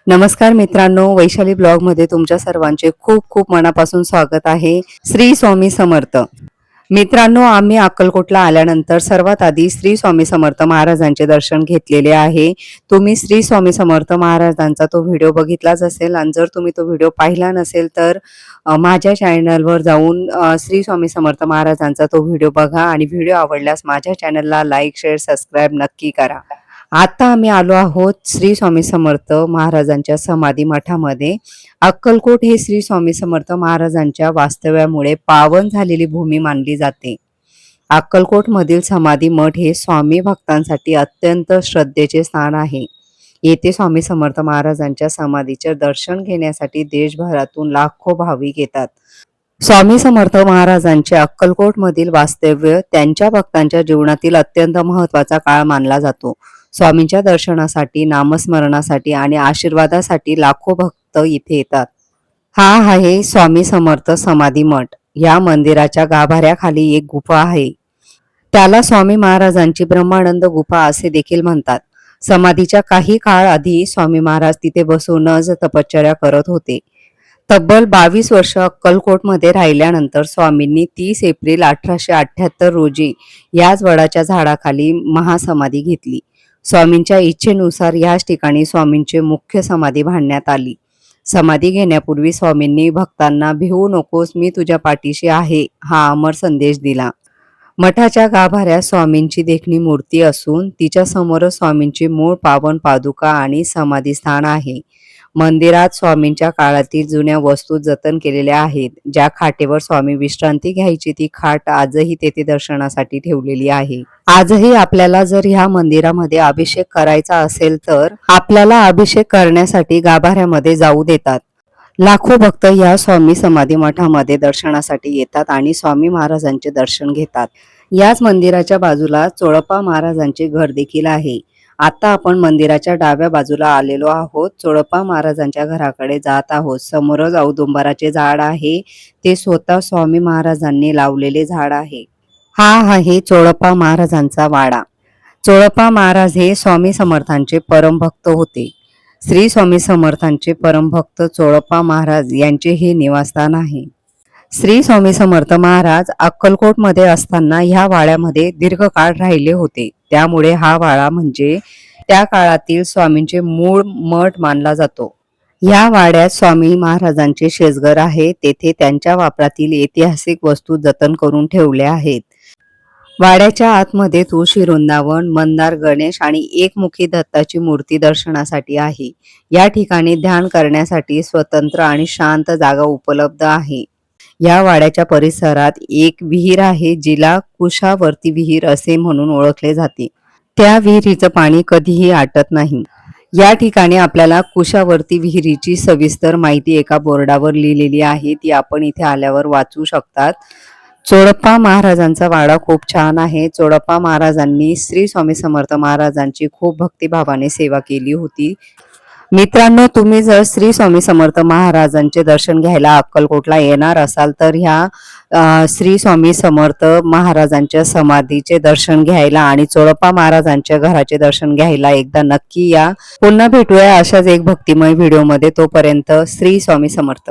नमस्कार मित्रांनो, वैशाली ब्लॉग मध्ये तुमच्या सर्वांचे खूप खूप मनापासून स्वागत आहे। श्री स्वामी समर्थ मित्रांनो, आम्ही अक्कलकोटला आल्यानंतर सर्वात आधी श्री स्वामी समर्थ महाराजांचे दर्शन घेतलेले आहे। तुम्ही श्री स्वामी समर्थ महाराजांचा तो व्हिडिओ बघितलाच असेल आणि जर तुम्ही तो व्हिडिओ पाहिला नसेल तर माझ्या चॅनलवर जाऊन श्री स्वामी समर्थ महाराजांचा तो व्हिडिओ बघा आणि व्हिडिओ आवडल्यास माझ्या चॅनलला लाईक, शेअर, सबस्क्राइब नक्की करा। आता आम्ही आलो आहोत श्री स्वामी समर्थ महाराजांच्या समाधी मठामध्ये। अक्कलकोट हे श्री स्वामी समर्थ महाराजांच्या वास्तव्यामुळे पावन झालेली भूमी मानली जाते। अक्कलकोट मधील समाधी मठ हे स्वामी भक्तांसाठी अत्यंत श्रद्धेचे स्थान आहे। येथे स्वामी समर्थ महाराजांच्या समाधीचे दर्शन घेण्यासाठी देशभरातून लाखो भाविक येतात। स्वामी समर्थ महाराजांचे अक्कलकोट मधील वास्तव्य त्यांच्या भक्तांच्या जीवनातील अत्यंत महत्त्वाचा काळ मानला जातो। स्वामींच्या दर्शनासाठी, नामस्मरणासाठी आणि आशीर्वादासाठी लाखो भक्त इथे येतात। हा आहे स्वामी समर्थ समाधी मठ। या मंदिराच्या गाभाऱ्याखाली एक गुफा आहे, त्याला स्वामी महाराजांची ब्रह्मानंद गुफा असे देखील म्हणतात। समाधीच्या काही काळ आधी स्वामी महाराज तिथे बसूनच तपश्चर्या करत होते। तब्बल 22 वर्ष अक्कलकोटमध्ये राहिल्यानंतर स्वामींनी 30 एप्रिल 1878 रोजी याच वडाच्या झाडाखाली महासमाधी घेतली। स्वामींच्या इच्छेनुसार याच ठिकाणी स्वामींची मुख्य समाधी बांधण्यात आली। समाधी घेण्यापूर्वी स्वामींनी भक्तांना भिवू नकोस, मी तुझ्या पाठीशी आहे हा अमर संदेश दिला। मठाच्या गाभाऱ्यात स्वामींची देखणी मूर्ती असून तिच्या समोर स्वामींची मूळ पावन पादुका आणि समाधी स्थान आहे। मंदिरात स्वामींच्या काळातील जुन्या वस्तू जतन केलेल्या आहेत। ज्या खाटेवर स्वामी विश्रांती घ्यायची ती खाट आजही तेथे दर्शनासाठी ठेवलेली आहे। आजही आपल्याला जर ह्या मंदिरामध्ये अभिषेक करायचा असेल तर आपल्याला अभिषेक करण्यासाठी गाभाऱ्यामध्ये जाऊ देतात। लाखो भक्त या स्वामी समाधी मठामध्ये दर्शनासाठी येतात आणि स्वामी महाराजांचे दर्शन घेतात। याच मंदिराच्या बाजूला चोळप्पा महाराजांचे घर देखील आहे। आता आपण मंदिराच्या डाव्या बाजूला आलेलो आहोत। चोळप्पा महाराजांच्या घराकडे जात आहोत। समोरच औदुंबराचे झाड आहे, ते स्वतः स्वामी महाराजांनी लावलेले झाड आहे। हा आहे चोळप्पा महाराजांचा वाडा। चोळप्पा महाराज हे स्वामी समर्थांचे परमभक्त होते। श्री स्वामी समर्थांचे परमभक्त चोळप्पा महाराज यांचे हे निवासस्थान आहे। श्री स्वामी समर्थ महाराज अक्कलकोट मध्ये असताना ह्या वाड्यामध्ये दीर्घकाळ राहिले होते, त्यामुळे हा वाडा म्हणजे त्या काळातील स्वामींचे मूळ मठ मानला जातो। या वाड्यात स्वामी महाराजांचे शेजघर आहे, तेथे त्यांच्या वापरातील ऐतिहासिक वस्तू जतन करून ठेवल्या आहेत। वाड्याच्या आतमध्ये तुळशी वृंदावन, मंदार, गणेश आणि एकमुखी दत्ताची मूर्ती दर्शनासाठी आहे। या ठिकाणी ध्यान करण्यासाठी स्वतंत्र आणि शांत जागा उपलब्ध आहे। या वाड्याच्या परिसरात एक विहीर आहे, जिला कुशावर्ती विहीर असे म्हणून ओळखले जाते। त्या विहिरीचं पाणी कधीही आटत नाही। या ठिकाणी आपल्याला कुशावर्ती विहिरीची सविस्तर माहिती एका बोर्डावर लिहिलेली आहे, ती आपण इथे आल्यावर वाचू शकतात। चोळप्पा महाराजांचा वाडा खूप छान आहे। चोळप्पा महाराजांनी श्री स्वामी समर्थ महाराजांची खूप भक्तिभावाने सेवा केली होती। मित्रांनो, तुम्ही जर श्री स्वामी समर्थ महाराजांचे दर्शन घ्यायला अक्कलकोटला येणार असाल तर ह्या श्री स्वामी समर्थ महाराजांच्या समाधीचे दर्शन घ्यायला आणि चोळप्पा महाराजांच्या घराचे दर्शन घ्यायला एकदा नक्की या। पुन्हा भेटूया अशाच एक भक्तिमय व्हिडिओमध्ये। तोपर्यंत श्री स्वामी समर्थ।